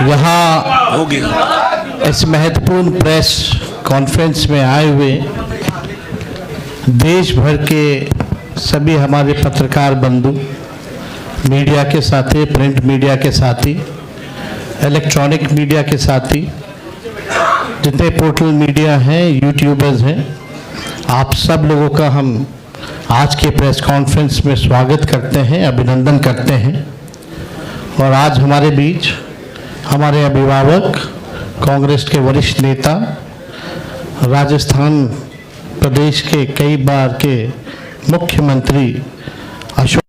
यहाँ इस महत्वपूर्ण प्रेस कॉन्फ्रेंस में आए हुए देश भर के सभी हमारे पत्रकार बंधु, मीडिया के साथी, प्रिंट मीडिया के साथी, इलेक्ट्रॉनिक मीडिया के साथी, जितने पोर्टल मीडिया हैं, यूट्यूबर्स हैं, आप सब लोगों का हम आज के प्रेस कॉन्फ्रेंस में स्वागत करते हैं, अभिनंदन करते हैं। और आज हमारे बीच हमारे अभिभावक, कांग्रेस के वरिष्ठ नेता, राजस्थान प्रदेश के कई बार के मुख्यमंत्री अशोक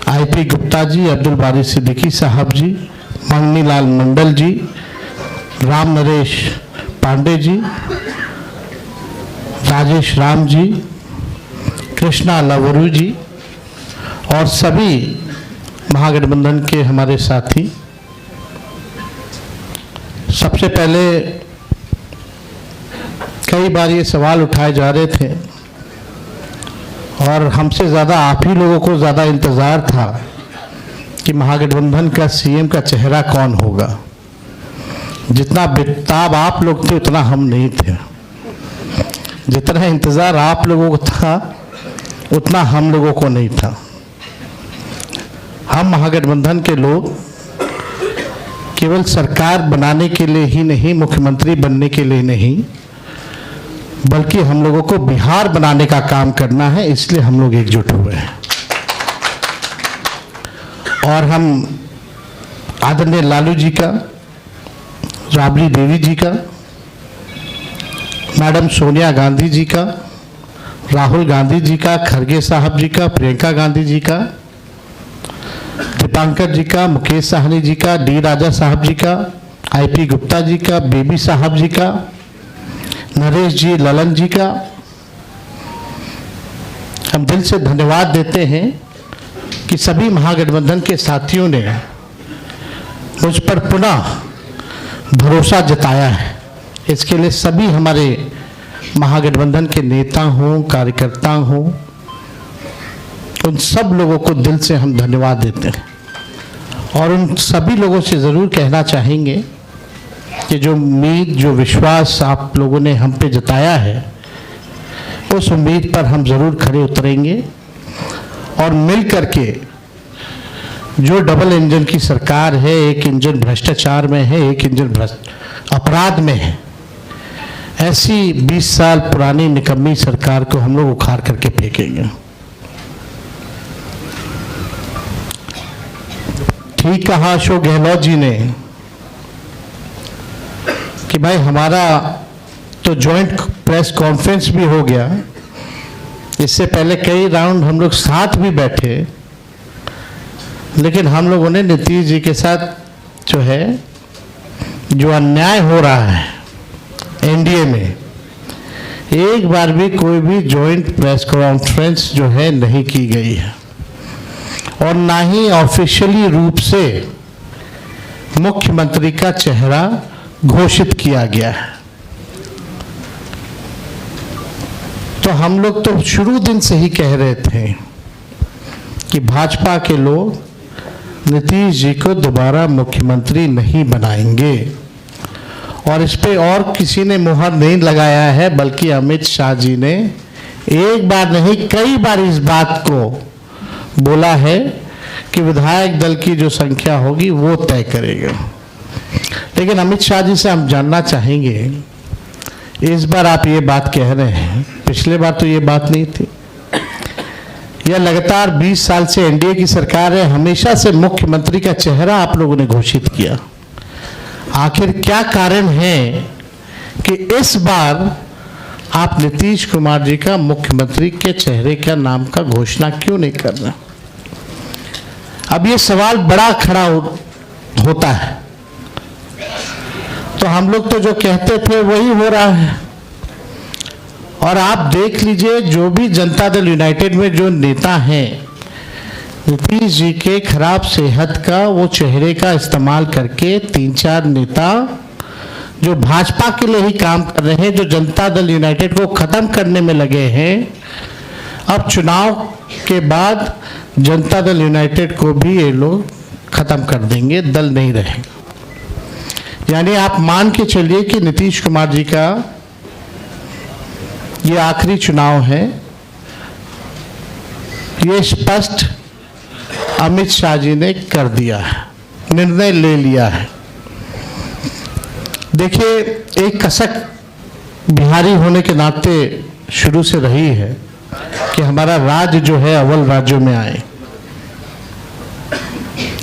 आईपी गुप्ता जी, अब्दुल बारी सिद्दीकी साहब जी, मंगनी लाल मंडल जी, राम नरेश पांडे जी, राजेश राम जी, कृष्णा लवरू जी और सभी महागठबंधन के हमारे साथी। सबसे पहले कई बार ये सवाल उठाए जा रहे थे और हमसे ज़्यादा आप ही लोगों को ज़्यादा इंतज़ार था कि महागठबंधन का सीएम का चेहरा कौन होगा। जितना बेताब आप लोग थे उतना हम नहीं थे, जितना इंतज़ार आप लोगों को था उतना हम लोगों को नहीं था। हम महागठबंधन के लोग केवल सरकार बनाने के लिए ही नहीं, मुख्यमंत्री बनने के लिए नहीं, बल्कि हम लोगों को बिहार बनाने का काम करना है, इसलिए हम लोग एकजुट हुए हैं। और हम आदरणीय लालू जी का, राबड़ी देवी जी का, मैडम सोनिया गांधी जी का, राहुल गांधी जी का, खरगे साहब जी का, प्रियंका गांधी जी का, दीपांकर जी का, मुकेश साहनी जी का, डी राजा साहब जी का, आईपी गुप्ता जी का, बेबी साहब जी का, नरेश जी, ललन जी का हम दिल से धन्यवाद देते हैं कि सभी महागठबंधन के साथियों ने मुझ पर पुनः भरोसा जताया है। इसके लिए सभी हमारे महागठबंधन के नेता हों, कार्यकर्ता हों, उन सब लोगों को दिल से हम धन्यवाद देते हैं। और उन सभी लोगों से ज़रूर कहना चाहेंगे कि जो उम्मीद, जो विश्वास आप लोगों ने हम पे जताया है, उस उम्मीद पर हम ज़रूर खड़े उतरेंगे और मिल करके जो डबल इंजन की सरकार है, एक इंजन भ्रष्टाचार में है, एक इंजन अपराध में है, ऐसी 20 साल पुरानी निकम्मी सरकार को हम लोग उखाड़ करके फेंकेंगे। ठीक कहा अशोक गहलोत जी ने कि भाई हमारा तो जॉइंट प्रेस कॉन्फ्रेंस भी हो गया, इससे पहले कई राउंड हम लोग साथ भी बैठे, लेकिन हम लोगों ने नीतीश जी के साथ जो अन्याय हो रहा है एनडीए में, एक बार भी कोई भी जॉइंट प्रेस कॉन्फ्रेंस नहीं की गई है और ना ही ऑफिशियली रूप से मुख्यमंत्री का चेहरा घोषित किया गया है। तो हम लोग तो शुरू दिन से ही कह रहे थे कि भाजपा के लोग नीतीश जी को दोबारा मुख्यमंत्री नहीं बनाएंगे और इस पे और किसी ने मुहर नहीं लगाया है, बल्कि अमित शाह जी ने एक बार नहीं कई बार इस बात को बोला है कि विधायक दल की जो संख्या होगी वो तय करेगा। लेकिन अमित शाह जी से हम जानना चाहेंगे, इस बार आप ये बात कह रहे हैं, पिछले बार तो ये बात नहीं थी। यह लगातार 20 साल से एनडीए की सरकार है, हमेशा से मुख्यमंत्री का चेहरा आप लोगों ने घोषित किया। आखिर क्या कारण है कि इस बार आप नीतीश कुमार जी का मुख्यमंत्री के चेहरे का नाम का घोषणा क्यों नहीं कर रहे? अब ये सवाल बड़ा खड़ा होता है। तो हम लोग तो जो कहते थे वही हो रहा है। और आप देख लीजिए, जो भी जनता दल यूनाइटेड में जो नेता हैं, नीतीश जी के खराब सेहत का वो चेहरे का इस्तेमाल करके 3-4 नेता जो भाजपा के लिए ही काम कर रहे हैं, जो जनता दल यूनाइटेड को खत्म करने में लगे हैं, अब चुनाव के बाद जनता दल यूनाइटेड को भी ये लोग खत्म कर देंगे, दल नहीं रहेगा। यानी आप मान के चलिए कि नीतीश कुमार जी का ये आखिरी चुनाव है। ये स्पष्ट अमित शाह जी ने कर दिया है, निर्णय ले लिया है। देखिए, एक कसक बिहारी होने के नाते शुरू से रही है कि हमारा राज्य जो है अव्वल राज्यों में आए,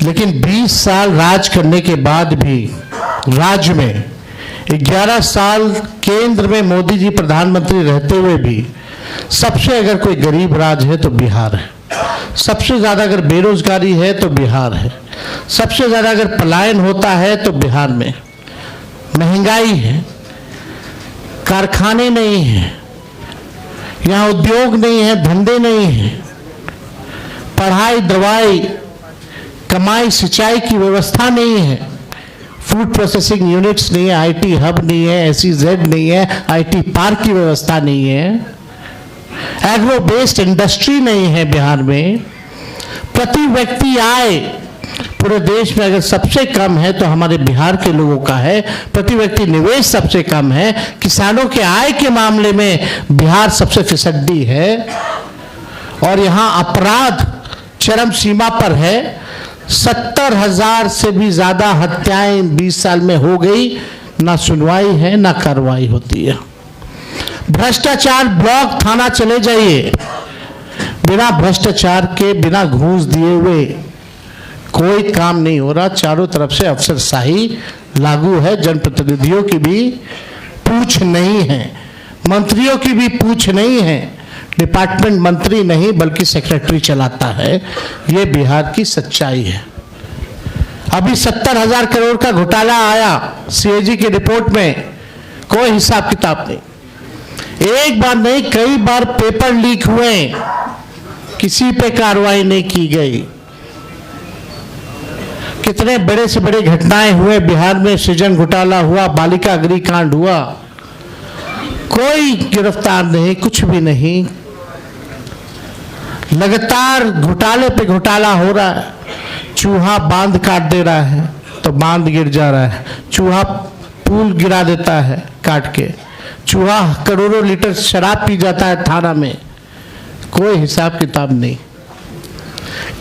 लेकिन 20 साल राज करने के बाद भी राज्य में 11 साल केंद्र में मोदी जी प्रधानमंत्री रहते हुए भी सबसे अगर कोई गरीब राज्य है तो बिहार है, सबसे ज़्यादा अगर बेरोजगारी है तो बिहार है, सबसे ज़्यादा अगर पलायन होता है तो बिहार में, महंगाई है, कारखाने नहीं हैं, यहाँ उद्योग नहीं है, धंधे नहीं हैं, पढ़ाई दवाई कमाई सिंचाई की व्यवस्था नहीं है, फूड प्रोसेसिंग यूनिट्स नहीं है, आईटी हब नहीं है, SEZ नहीं है, आईटी पार्क की व्यवस्था नहीं है, एग्रो बेस्ड इंडस्ट्री नहीं है बिहार में। प्रति व्यक्ति आय पूरे देश में अगर सबसे कम है तो हमारे बिहार के लोगों का है। प्रति व्यक्ति निवेश सबसे कम है। किसानों के आय के मामले में बिहार सबसे फिसड्डी है और यहाँ अपराध चरम सीमा पर है। 70,000 से भी ज्यादा हत्याएं 20 साल में हो गई, ना सुनवाई है ना कार्रवाई होती है। भ्रष्टाचार ब्लॉक थाना चले जाइए, बिना भ्रष्टाचार के, बिना घूस दिए हुए कोई काम नहीं हो रहा। चारों तरफ से अफसरशाही लागू है, जनप्रतिनिधियों की भी पूछ नहीं है, मंत्रियों की भी पूछ नहीं है, डिपार्टमेंट मंत्री नहीं बल्कि सेक्रेटरी चलाता है। ये बिहार की सच्चाई है। अभी 70,000 करोड़ का घोटाला आया CAG की रिपोर्ट में, कोई हिसाब किताब नहीं। एक बार नहीं, कई बार पेपर लीक हुए, किसी पे कार्रवाई नहीं की गई। कितने बड़े से बड़े घटनाएं हुए बिहार में, सृजन घोटाला हुआ, बालिका अग्निकांड हुआ, कोई गिरफ्तार नहीं, कुछ भी नहीं। लगातार घोटाले पे घोटाला हो रहा है। चूहा बांध काट दे रहा है तो बांध गिर जा रहा है, चूहा पुल गिरा देता है काट के, चूहा करोड़ों लीटर शराब पी जाता है थाना में, कोई हिसाब किताब नहीं।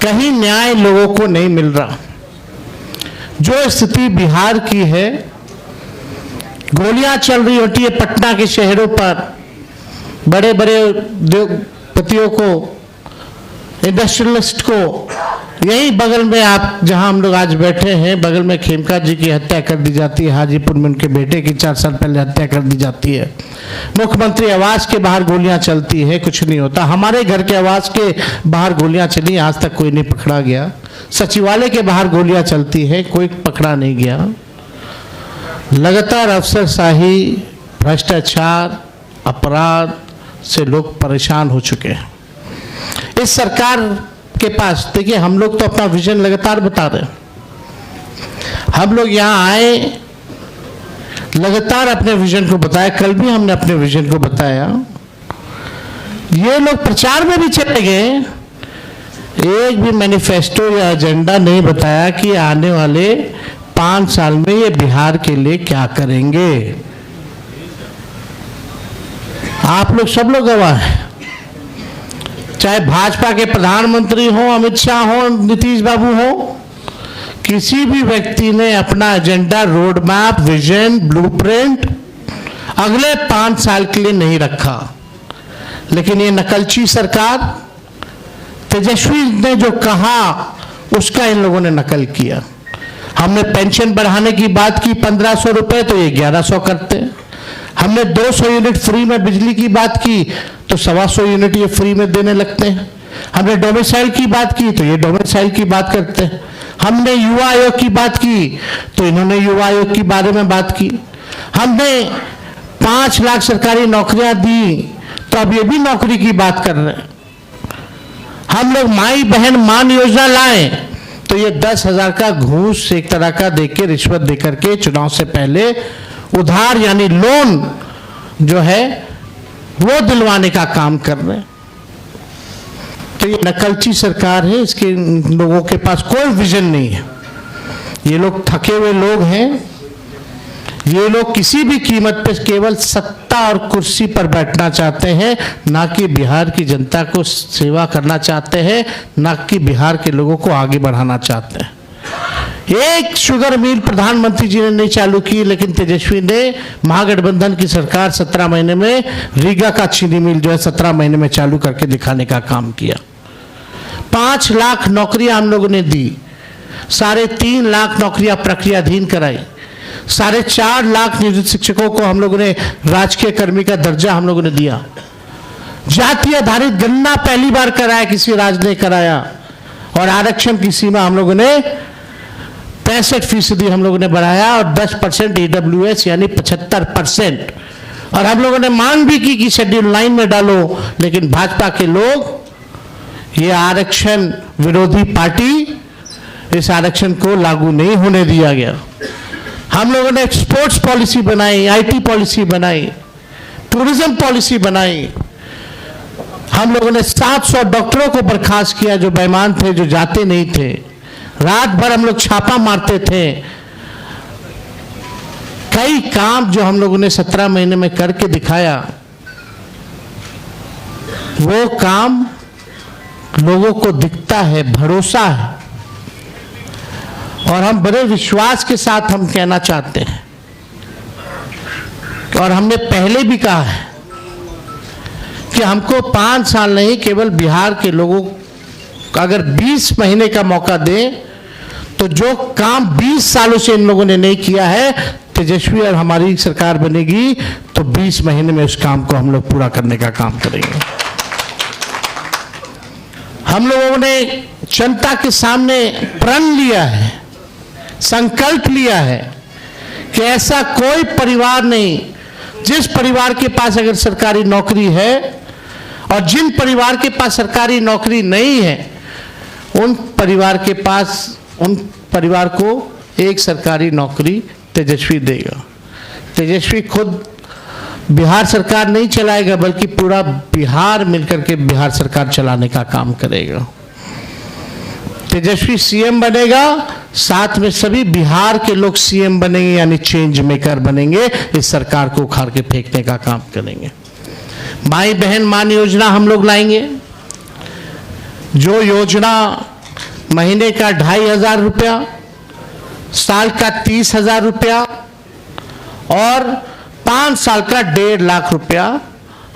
कहीं न्याय लोगों को नहीं मिल रहा। जो स्थिति बिहार की है, गोलियां चल रही होती है पटना के शहरों पर, बड़े बड़े उद्योगपतियों को, इंडस्ट्रियलिस्ट को। यही बगल में आप जहां हम लोग आज बैठे हैं, बगल में खेमका जी की हत्या कर दी जाती है, हाजीपुर में उनके बेटे की 4 साल पहले हत्या कर दी जाती है। मुख्यमंत्री आवास के बाहर गोलियां चलती है, कुछ नहीं होता। हमारे घर के आवास के बाहर गोलियां चली, आज तक कोई नहीं पकड़ा गया। सचिवालय के बाहर गोलियां चलती है, कोई पकड़ा नहीं गया। लगातार अफसरशाही, भ्रष्टाचार, अपराध से लोग परेशान हो चुके हैं। इस सरकार के पास देखिए, हम लोग तो अपना विजन लगातार बता रहे हैं। हम लोग यहाँ आए, लगातार अपने विजन को बताया, कल भी हमने अपने विजन को बताया। ये लोग प्रचार में भी चले गए, एक भी मैनिफेस्टो या एजेंडा नहीं बताया कि आने वाले 5 साल में ये बिहार के लिए क्या करेंगे। आप लोग सब लोग गवाह हैं, चाहे भाजपा के प्रधानमंत्री हो, अमित शाह हो, नीतीश बाबू हो, किसी भी व्यक्ति ने अपना agenda, road map, vision, blueprint अगले 5 साल के लिए नहीं रखा। लेकिन ये नकलची सरकार, तेजस्वी ने जो कहा उसका इन लोगों ने नकल किया। हमने पेंशन बढ़ाने की बात की 1500 रुपए, तो ये 1100 करते। हमने 200 यूनिट फ्री में बिजली की बात की तो 125 यूनिट ये फ्री में देने लगते हैं। हमने डोमिसाइल की बात की तो ये डोमिसाइल की बात करते हैं। हमने युवा आयोग की बात की तो इन्होंने युवा आयोग के बारे में बात की। हमने 5 लाख सरकारी नौकरियां दी तो अब ये भी नौकरी की बात कर रहे हैं। हम लोग माई बहन मान योजना लाए तो ये 10,000 का घूस एक तरह का देके, रिश्वत देकर के चुनाव से पहले उधार यानी लोन जो है वो दिलवाने का काम कर रहे हैं। तो ये नकलची सरकार है, इसके लोगों के पास कोई विजन नहीं है। ये लोग थके हुए लोग हैं। ये लोग किसी भी कीमत पे केवल सत्ता और कुर्सी पर बैठना चाहते हैं, ना कि बिहार की जनता को सेवा करना चाहते हैं, ना कि बिहार के लोगों को आगे बढ़ाना चाहते हैं। एक शुगर मिल प्रधानमंत्री जी ने नहीं चालू की, लेकिन तेजस्वी ने महागठबंधन की सरकार 17 महीने में रीगा का चीनी मिल जो है 17 महीने में चालू करके दिखाने का काम किया। 5 लाख नौकरियां हम लोगों ने दी, 3.5 लाख नौकरियां प्रक्रियाधीन कराई, 4.5 लाख नियोजित शिक्षकों को हम लोगों ने राजकीय कर्मी का दर्जा हम लोगों ने दिया। जाति आधारित गणना पहली बार कराया, किसी राज्य ने कराया। और आरक्षण की सीमा हम लोगों ने 65% हम लोगों ने बढ़ाया और 10% EWS यानी 75%। और हम लोगों ने मांग भी की कि शेड्यूल 9 में डालो, लेकिन भाजपा के लोग, ये आरक्षण विरोधी पार्टी, इस आरक्षण को लागू नहीं होने दिया गया। हम लोगों ने स्पोर्ट्स पॉलिसी बनाई, IT पॉलिसी बनाई, टूरिज्म पॉलिसी बनाई। हम लोगों ने 700 डॉक्टरों को बर्खास्त किया जो बेईमान थे, जो जाते नहीं थे। रात भर हम लोग छापा मारते थे। कई काम जो हम लोगों ने 17 महीने में करके दिखाया, वो काम लोगों को दिखता है, भरोसा है। और हम बड़े विश्वास के साथ हम कहना चाहते हैं, और हमने पहले भी कहा है कि हमको 5 साल नहीं, केवल बिहार के लोगों को अगर 20 महीने का मौका दें, तो जो काम 20 सालों से इन लोगों ने नहीं किया है, तेजस्वी और हमारी सरकार बनेगी तो 20 महीने में उस काम को हम लोग पूरा करने का काम करेंगे। हम लोगों ने जनता के सामने प्रण लिया है, संकल्प लिया है कि ऐसा कोई परिवार नहीं जिस परिवार के पास अगर सरकारी नौकरी है, और जिन परिवार के पास सरकारी नौकरी नहीं है, उन परिवार को एक सरकारी नौकरी तेजस्वी देगा। तेजस्वी खुद बिहार सरकार नहीं चलाएगा, बल्कि पूरा बिहार मिलकर के बिहार सरकार चलाने का काम करेगा। तेजस्वी CM बनेगा, साथ में सभी बिहार के लोग CM बनेंगे, यानी चेंज मेकर बनेंगे। इस सरकार को उखाड़ के फेंकने का काम करेंगे। माई बहन मान योजना हम लोग लाएंगे, जो योजना महीने का 2,500 रुपया, साल का 30,000 रुपया और 5 साल का 1.5 लाख रुपया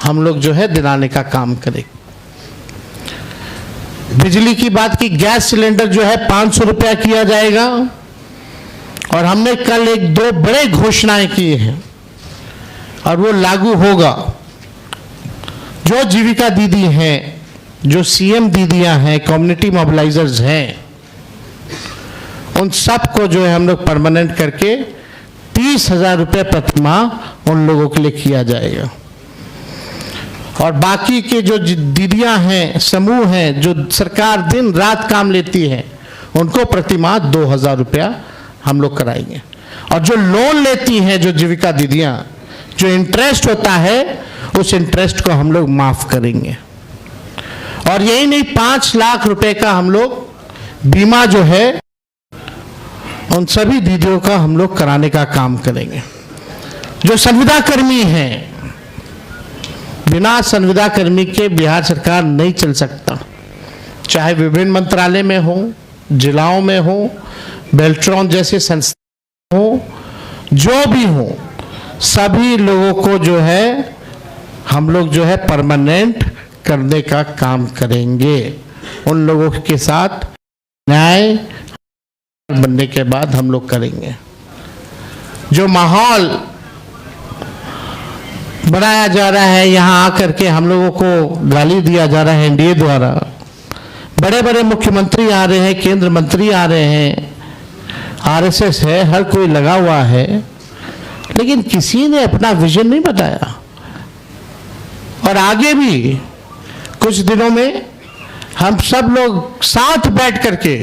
हम लोग जो है दिलाने का काम करेंगे। बिजली की बात की, गैस सिलेंडर जो है 500 रुपया किया जाएगा। और हमने कल 1-2 बड़े घोषणाएं की हैं और वो लागू होगा। जो जीविका दीदी हैं, जो CM दीदियां हैं, कम्युनिटी मोबिलाइजर्स हैं, उन सबको जो है हम लोग परमानेंट करके 30,000 रुपये प्रति माह उन लोगों के लिए किया जाएगा। और बाकी के जो दीदियां हैं, समूह हैं, जो सरकार दिन रात काम लेती है, उनको प्रति माह 2,000 रुपया हम लोग कराएंगे। और जो लोन लेती हैं, जो जीविका दीदियां, जो इंटरेस्ट होता है, उस इंटरेस्ट को हम लोग माफ करेंगे। और यही नहीं, 5 लाख रुपए का हम लोग बीमा जो है उन सभी दीदियों का हम लोग कराने का काम करेंगे। जो संविदा कर्मी हैं, बिना संविदा कर्मी के बिहार सरकार नहीं चल सकता। चाहे विभिन्न मंत्रालय में हो, जिलाओं में हो, बेल्ट्रॉन जैसे संस्था हो, जो भी हो, सभी लोगों को जो है हम लोग जो है परमानेंट करने का काम करेंगे। उन लोगों के साथ न्याय बनने के बाद हम लोग करेंगे। जो माहौल बनाया जा रहा है, यहाँ आकर के हम लोगों को गाली दिया जा रहा है NDA द्वारा, बड़े बड़े मुख्यमंत्री आ रहे हैं, केंद्र मंत्री आ रहे हैं, RSS है, हर कोई लगा हुआ है, लेकिन किसी ने अपना विजन नहीं बताया। और आगे भी कुछ दिनों में हम सब लोग साथ बैठ करके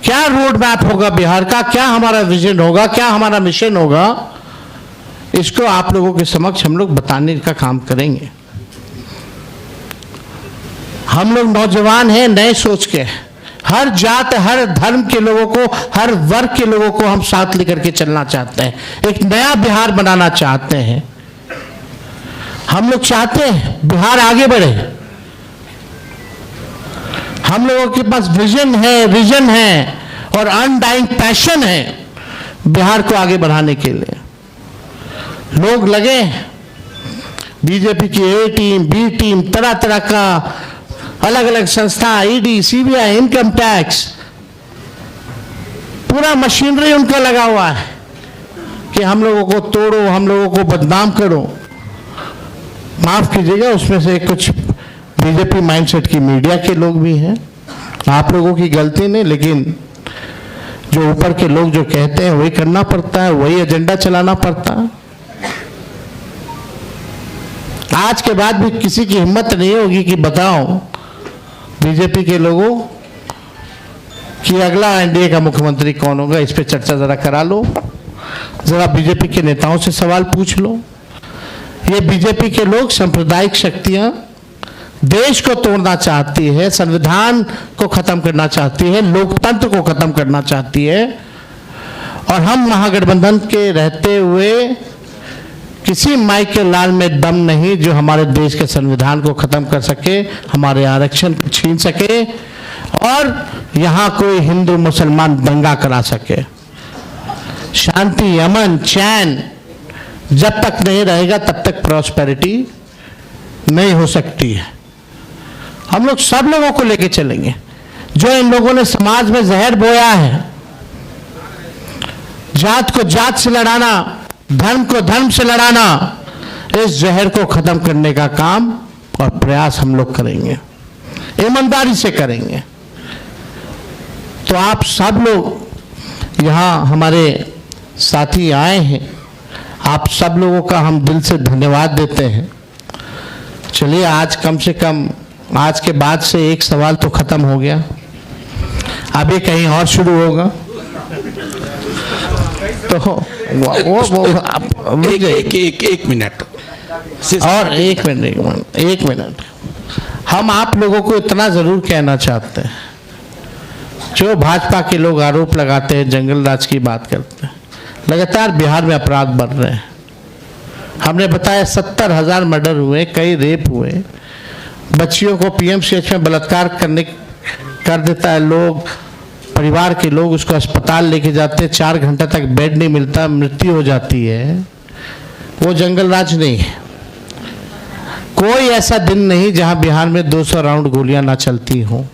क्या रोड मैप होगा बिहार का, क्या हमारा विजन होगा, क्या हमारा मिशन होगा, इसको आप लोगों के समक्ष हम लोग बताने का काम करेंगे। हम लोग नौजवान हैं, नए सोच के, हर जात हर धर्म के लोगों को, हर वर्ग के लोगों को हम साथ लेकर के चलना चाहते हैं, एक नया बिहार बनाना चाहते हैं। हम लोग चाहते हैं बिहार आगे बढ़े। हम लोगों के पास विजन है और अनडाइंग पैशन है बिहार को आगे बढ़ाने के लिए। लोग लगे बीजेपी की ए टीम, बी टीम, तरह तरह का अलग अलग संस्था, ईडी, सीबीआई, इनकम टैक्स, पूरा मशीनरी उनका लगा हुआ है कि हम लोगों को तोड़ो, हम लोगों को बदनाम करो। माफ कीजिएगा, उसमें से कुछ बीजेपी माइंडसेट की मीडिया के लोग भी हैं, आप लोगों की गलती नहीं, लेकिन जो ऊपर के लोग जो कहते हैं वही करना पड़ता है, वही एजेंडा चलाना पड़ता है। आज के बाद भी किसी की हिम्मत नहीं होगी कि बताओ बीजेपी के लोगों कि अगला एनडीए का मुख्यमंत्री कौन होगा, इस पे चर्चा जरा करा लो, जरा बीजेपी के नेताओं से सवाल पूछ लो। ये बीजेपी के लोग सांप्रदायिक शक्तियां देश को तोड़ना चाहती है, संविधान को खत्म करना चाहती है, लोकतंत्र को खत्म करना चाहती है, और हम महागठबंधन के रहते हुए किसी माई के लाल में दम नहीं जो हमारे देश के संविधान को खत्म कर सके, हमारे आरक्षण को छीन सके और यहाँ कोई हिंदू मुसलमान दंगा करा सके। शांति, अमन, चैन जब तक नहीं रहेगा तब तक प्रॉस्पेरिटी नहीं हो सकती है। हम लोग सब लोगों को लेके चलेंगे। जो इन लोगों ने समाज में जहर बोया है, जात को जात से लड़ाना, धर्म को धर्म से लड़ाना, इस जहर को खत्म करने का काम और प्रयास हम लोग करेंगे, ईमानदारी से करेंगे। तो आप सब लोग यहाँ हमारे साथी आए हैं, आप सब लोगों का हम दिल से धन्यवाद देते हैं। चलिए, आज कम से कम आज के बाद से एक सवाल तो खत्म हो गया, अभी कहीं और शुरू होगा। तो वो एक मिनट और एक मिनट हम आप लोगों को इतना जरूर कहना चाहते हैं, जो भाजपा के लोग आरोप लगाते हैं, जंगल राज की बात करते हैं, लगातार बिहार में अपराध बढ़ रहे हैं। हमने बताया 70,000 मर्डर हुए, कई रेप हुए, बच्चियों को पीएमसीएच में बलात्कार कर देता है लोग, परिवार के लोग उसको अस्पताल लेके जाते हैं, 4 घंटा तक बेड नहीं मिलता, मृत्यु हो जाती है। वो जंगल राज नहीं है। कोई ऐसा दिन नहीं जहां बिहार में 200 राउंड गोलियां ना चलती हों।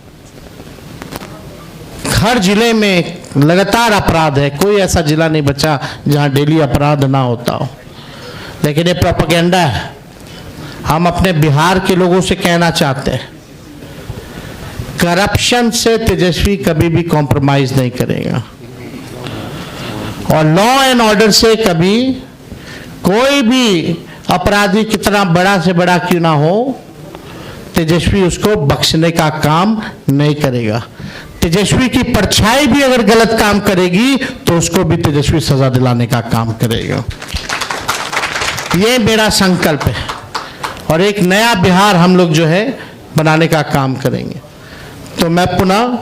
हर जिले में लगातार अपराध है, कोई ऐसा जिला नहीं बचा जहां डेली अपराध ना होता हो। लेकिन ये प्रोपेगेंडा है। हम अपने बिहार के लोगों से कहना चाहते हैं, करप्शन से तेजस्वी कभी भी कॉम्प्रोमाइज नहीं करेगा, और लॉ एंड ऑर्डर से कभी कोई भी अपराधी कितना बड़ा से बड़ा क्यों ना हो, तेजस्वी उसको बख्शने का काम नहीं करेगा। तेजस्वी की परछाई भी अगर गलत काम करेगी तो उसको भी तेजस्वी सजा दिलाने का काम करेगा। ये मेरा संकल्प है, और एक नया बिहार हम लोग जो है बनाने का काम करेंगे। तो मैं पुनः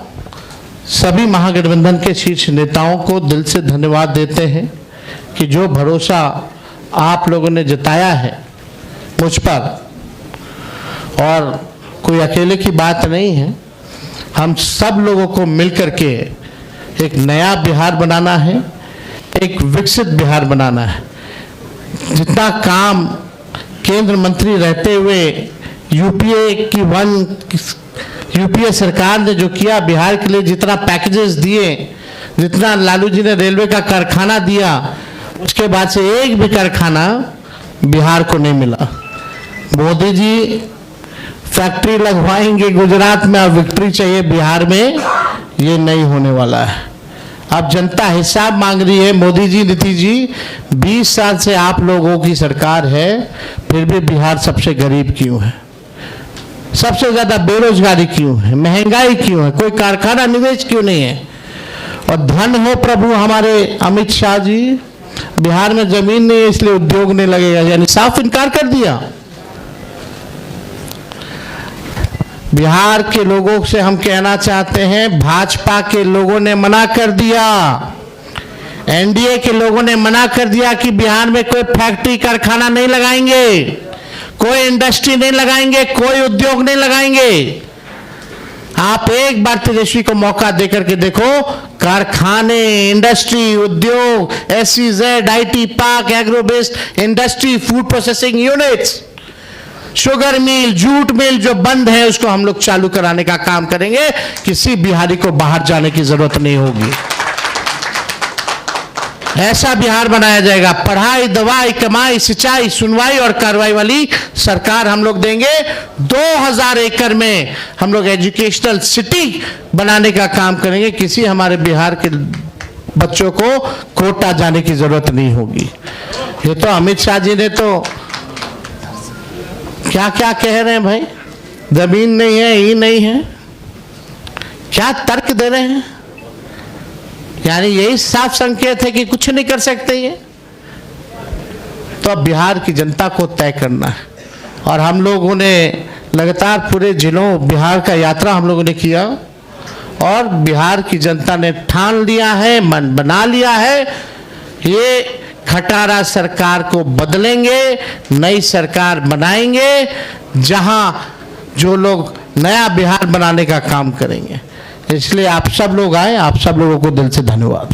सभी महागठबंधन के शीर्ष नेताओं को दिल से धन्यवाद देते हैं कि जो भरोसा आप लोगों ने जताया है मुझ पर, और कोई अकेले की बात नहीं है, हम सब लोगों को मिलकर के एक नया बिहार बनाना है, एक विकसित बिहार बनाना है। जितना काम केंद्र मंत्री रहते हुए यूपीए सरकार ने जो किया बिहार के लिए, जितना पैकेजेस दिए, जितना लालू जी ने रेलवे का कारखाना दिया, उसके बाद से एक भी कारखाना बिहार को नहीं मिला। मोदी जी फैक्ट्री लगवाएंगे गुजरात में, अब विक्ट्री चाहिए बिहार में, ये नहीं होने वाला है। अब जनता हिसाब मांग रही है। मोदी जी, नीतीश जी, 20 साल से आप लोगों की सरकार है, फिर भी बिहार सबसे गरीब क्यों है? सबसे ज्यादा बेरोजगारी क्यों है? महंगाई क्यों है? कोई कारखाना निवेश क्यों नहीं है? और धन हो प्रभु हमारे अमित शाह जी, बिहार में जमीन नहीं है इसलिए उद्योग नहीं लगेगा, यानी साफ इनकार कर दिया। बिहार के लोगों से हम कहना चाहते हैं, भाजपा के लोगों ने मना कर दिया, एनडीए के लोगों ने मना कर दिया कि बिहार में कोई फैक्ट्री कारखाना नहीं लगाएंगे, कोई इंडस्ट्री नहीं लगाएंगे, कोई उद्योग नहीं लगाएंगे। आप एक बार तेजस्वी को मौका देकर के देखो, कारखाने, इंडस्ट्री, उद्योग, SEZ, IT park, agro based industry, food processing units, sugar mill, jute mill जो बंद है उसको हम लोग चालू कराने का काम करेंगे। किसी बिहारी को बाहर जाने की जरूरत नहीं होगी। ऐसा बिहार बनाया जाएगा। पढ़ाई, दवाई, कमाई, सिंचाई, सुनवाई और कार्रवाई वाली सरकार हम लोग देंगे। 2000 एकड़ में हम लोग एजुकेशनल सिटी बनाने का काम करेंगे। किसी हमारे बिहार के बच्चों को कोटा जाने की जरूरत नहीं होगी। ये तो अमित शाह जी ने तो क्या क्या कह रहे हैं भाई, जमीन नहीं है, ये नहीं है, क्या तर्क दे रहे हैं। यानी यही साफ संकेत है कि कुछ नहीं कर सकते ये। तो अब बिहार की जनता को तय करना है। और हम लोगों ने लगातार पूरे जिलों बिहार का यात्रा हम लोगों ने किया और बिहार की जनता ने ठान लिया है, मन बना लिया है, ये खटारा सरकार को बदलेंगे, नई सरकार बनाएंगे जहां जो लोग नया बिहार बनाने का काम करेंगे। इसलिए आप सब लोग आए, आप सब लोगों को दिल से धन्यवाद।